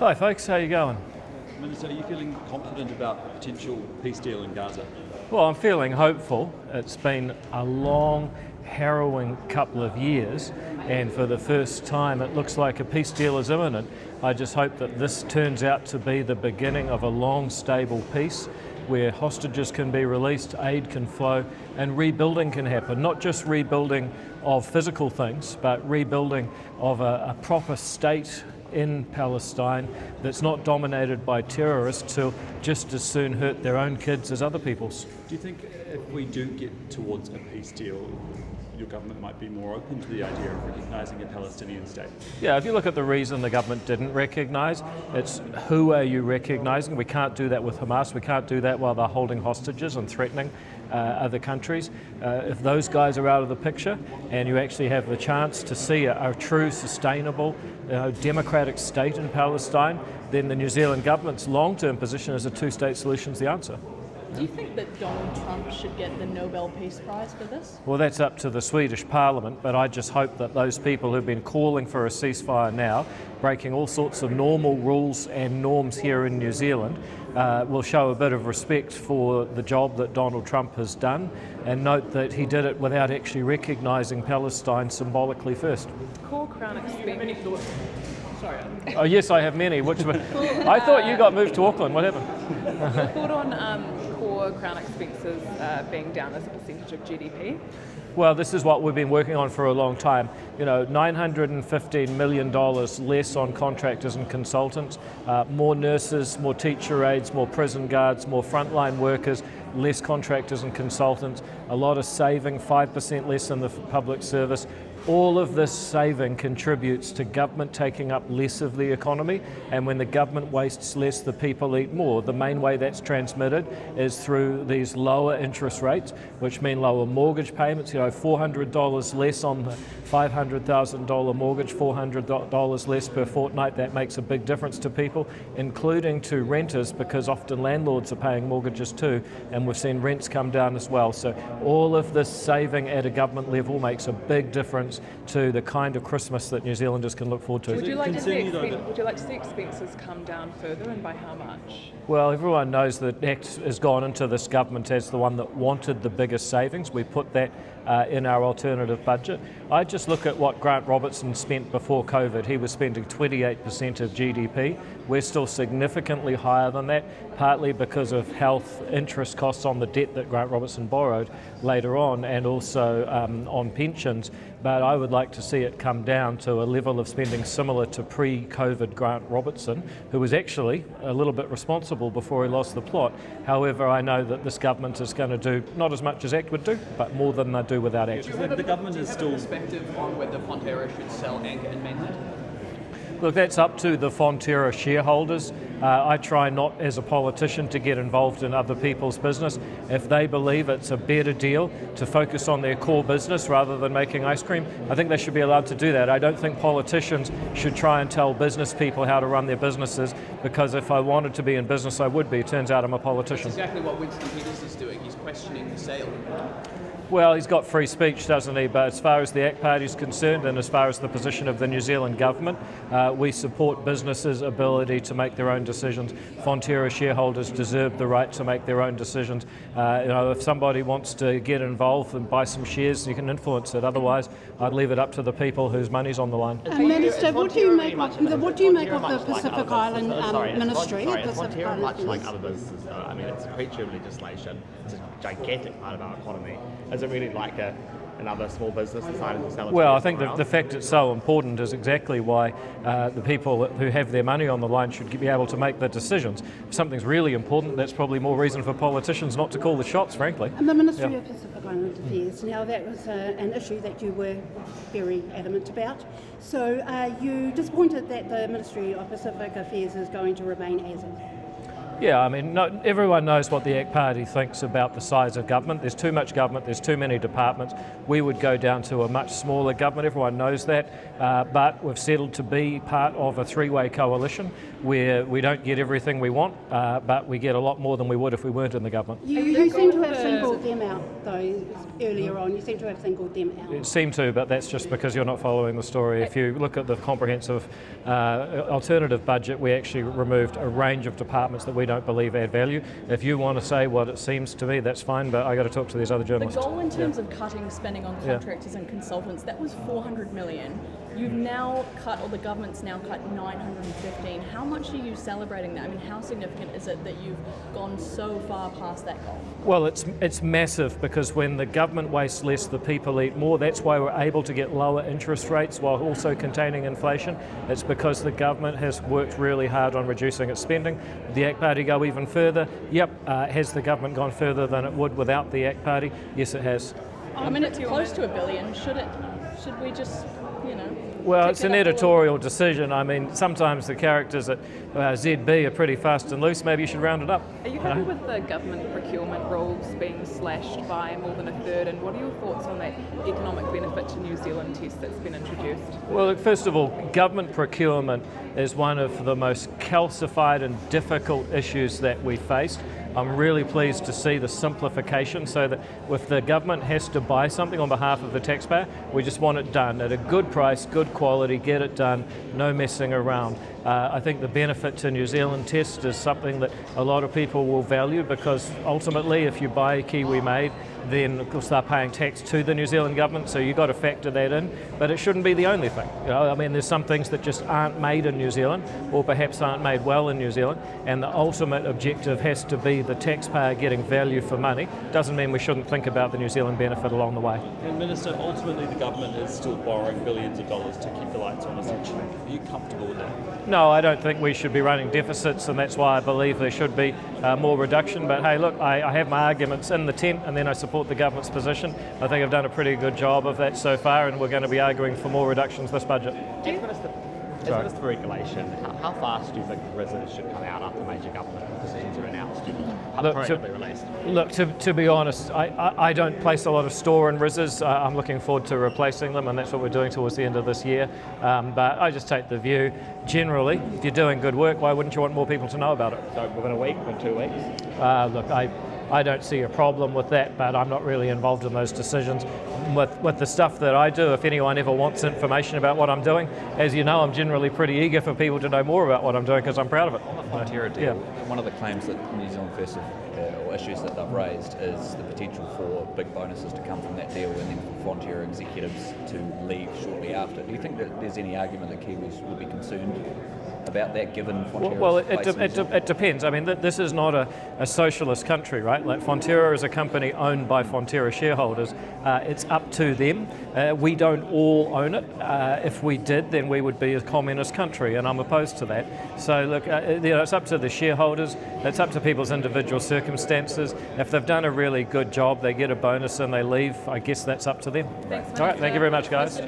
Hi folks, how you going? Minister, are you feeling confident about a potential peace deal in Gaza? Well, I'm feeling hopeful. It's been a long, harrowing couple of years, and for the first time it looks like a peace deal is imminent. I just hope that this turns out to be the beginning of a long, stable peace where hostages can be released, aid can flow, and rebuilding can happen. Not just rebuilding of physical things, but rebuilding of a proper state in Palestine that's not dominated by terrorists who just as soon hurt their own kids as other people's. Do you think if we do get towards a peace deal, your government might be more open to the idea of recognising a Palestinian state? Yeah, if you look at the reason the government didn't recognise, it's who are you recognising? We can't do that with Hamas, we can't do that while they're holding hostages and threatening other countries. If those guys are out of the picture and you actually have the chance to see a true, sustainable, democratic state in Palestine, then the New Zealand government's long-term position as a two-state solution is the answer. Do you think that Donald Trump should get the Nobel Peace Prize for this? Well, that's up to the Swedish Parliament, but I just hope that those people who've been calling for a ceasefire now, breaking all sorts of normal rules and norms here in New Zealand, will show a bit of respect for the job that Donald Trump has done, and note that he did it without actually recognising Palestine symbolically first. Core Crown expense. Sorry. Oh yes, I have many. I thought you got moved to Auckland. What happened? Thought on core Crown expenses being down as a percentage of GDP. Well, this is what we've been working on for a long time. You know, $915 million less on contractors and consultants, more nurses, more teacher aides, more prison guards, more frontline workers, less contractors and consultants, a lot of saving, 5% less in the public service. All of this saving contributes to government taking up less of the economy, and when the government wastes less, the people eat more. The main way that's transmitted is through these lower interest rates, which mean lower mortgage payments. You know, $400 less on the $500,000 mortgage, $400 less per fortnight. That makes a big difference to people, including to renters, because often landlords are paying mortgages too, and we've seen rents come down as well. So all of this saving at a government level makes a big difference to the kind of Christmas that New Zealanders can look forward to. Would you like to see expenses come down further, and by how much? Well, everyone knows that ACT has gone into this government as the one that wanted the biggest savings. We put that in our alternative budget. I just look at what Grant Robertson spent before COVID. He was spending 28% of GDP. We're still significantly higher than that, partly because of health interest costs on the debt that Grant Robertson borrowed later on, and also on pensions. But I would like to see it come down to a level of spending similar to pre-COVID Grant Robertson, who was actually a little bit responsible before he lost the plot. However, I know that this government is going to do not as much as ACT would do, but more than they do without ACT. The government is still... perspective on whether Fonterra should sell Anchor and Mainland? Look, that's up to the Fonterra shareholders. I try not as a politician to get involved in other people's business. If they believe it's a better deal to focus on their core business rather than making ice cream, I think they should be allowed to do that. I don't think politicians should try and tell business people how to run their businesses, because if I wanted to be in business, I would be. It turns out I'm a politician. That's exactly what Winston Peters is doing. He's questioning the sale. Well, he's got free speech, doesn't he? But as far as the ACT Party is concerned, and as far as the position of the New Zealand government, we support businesses' ability to make their own decisions. Fonterra shareholders deserve the right to make their own decisions. If somebody wants to get involved and buy some shares, you can influence it. Otherwise, I'd leave it up to the people whose money's on the line. Minister, what do you make of the Pacific Island Ministry? Fonterra, much like other businesses, though, I mean, it's a creature of legislation. It's a gigantic part of our economy. Is it really like another small business decided to sell it? Well, I think the fact it's so important is exactly why the people who have their money on the line should be able to make the decisions. If something's really important, that's probably more reason for politicians not to call the shots, frankly. And the Ministry of Pacific Island Affairs, now that was an issue that you were very adamant about. So are you disappointed that the Ministry of Pacific Affairs is going to remain as is? Yeah, I mean, everyone knows what the ACT Party thinks about the size of government. There's too much government, there's too many departments. We would go down to a much smaller government, everyone knows that, but we've settled to be part of a three-way coalition where we don't get everything we want, but we get a lot more than we would if we weren't in the government. You seem to have singled them out, though, earlier on. You seem to have singled them out. It seemed to, but that's just because you're not following the story. If you look at the comprehensive alternative budget, we actually removed a range of departments that we don't believe add value. If you want to say what it seems to be, that's fine, but I got to talk to these other The journalists. goal in terms of cutting spending on contractors and consultants, that was 400 million. You've now cut, or the government's now cut 915. How much are you celebrating that? I mean, how significant is it that you've gone so far past that goal? Well, it's massive, because when the government wastes less, the people eat more. That's why we're able to get lower interest rates while also containing inflation. It's because the government has worked really hard on reducing its spending. The ACT Party go even further. Yep, has the government gone further than it would without the ACT Party? Yes, it has. I mean, it's close to $1 billion. Should we just, Well, tick it's it an up a little? editorial decision. I mean, sometimes the characters at ZB are pretty fast and loose. Maybe you should round it up. Are you happy with the government procurement rules being slashed by more than a third, and what are your thoughts on that economic benefit to New Zealand test that's been introduced? Well, look, first of all, government procurement is one of the most calcified and difficult issues that we faced. I'm really pleased to see the simplification, so that if the government has to buy something on behalf of the taxpayer, we just want it done at a good price, good quality, get it done, no messing around. I think the benefit to New Zealand test is something that a lot of people will value, because ultimately if you buy Kiwi made, then of course they're paying tax to the New Zealand government, so you've got to factor that in, but it shouldn't be the only thing. I mean, there's some things that just aren't made in New Zealand, or perhaps aren't made well in New Zealand, and the ultimate objective has to be the taxpayer getting value for money. Doesn't mean we shouldn't think about the New Zealand benefit along the way. And Minister, ultimately the government is still borrowing billions of dollars to keep the lights on, essentially. Are you comfortable with that? No, I don't think we should be running deficits, and that's why I believe there should be more reduction. But hey, look, I have my arguments in the tent, and then I support the government's position. I think I've done a pretty good job of that so far, and we're going to be arguing for more reductions this budget. As Minister for Regulation, how fast do you think RISs should come out after major government decisions are announced? Appropriately released. Look, to be honest, I don't place a lot of store in RISs. I'm looking forward to replacing them, and that's what we're doing towards the end of this year. But I just take the view, generally, if you're doing good work, why wouldn't you want more people to know about it? So within a week, within 2 weeks? Look, I don't see a problem with that, but I'm not really involved in those decisions. With the stuff that I do, if anyone ever wants information about what I'm doing, as you know, I'm generally pretty eager for people to know more about what I'm doing, because I'm proud of it. On the Fonterra deal, one of the claims that New Zealand First or issues that they've raised is the potential for big bonuses to come from that deal, and then for Fonterra executives to leave shortly after. Do you think that there's any argument that Kiwis will be concerned about that, given Fonterra's Well, place in it depends. I mean, this is not a socialist country, right? Like, Fonterra is a company owned by Fonterra shareholders. It's up to them. We don't all own it. If we did, then we would be a communist country, and I'm opposed to that. So look, it's up to the shareholders. It's up to people's individual circumstances. If they've done a really good job, they get a bonus and they leave. I guess that's up to them. Thanks, All right, thank you very much, guys.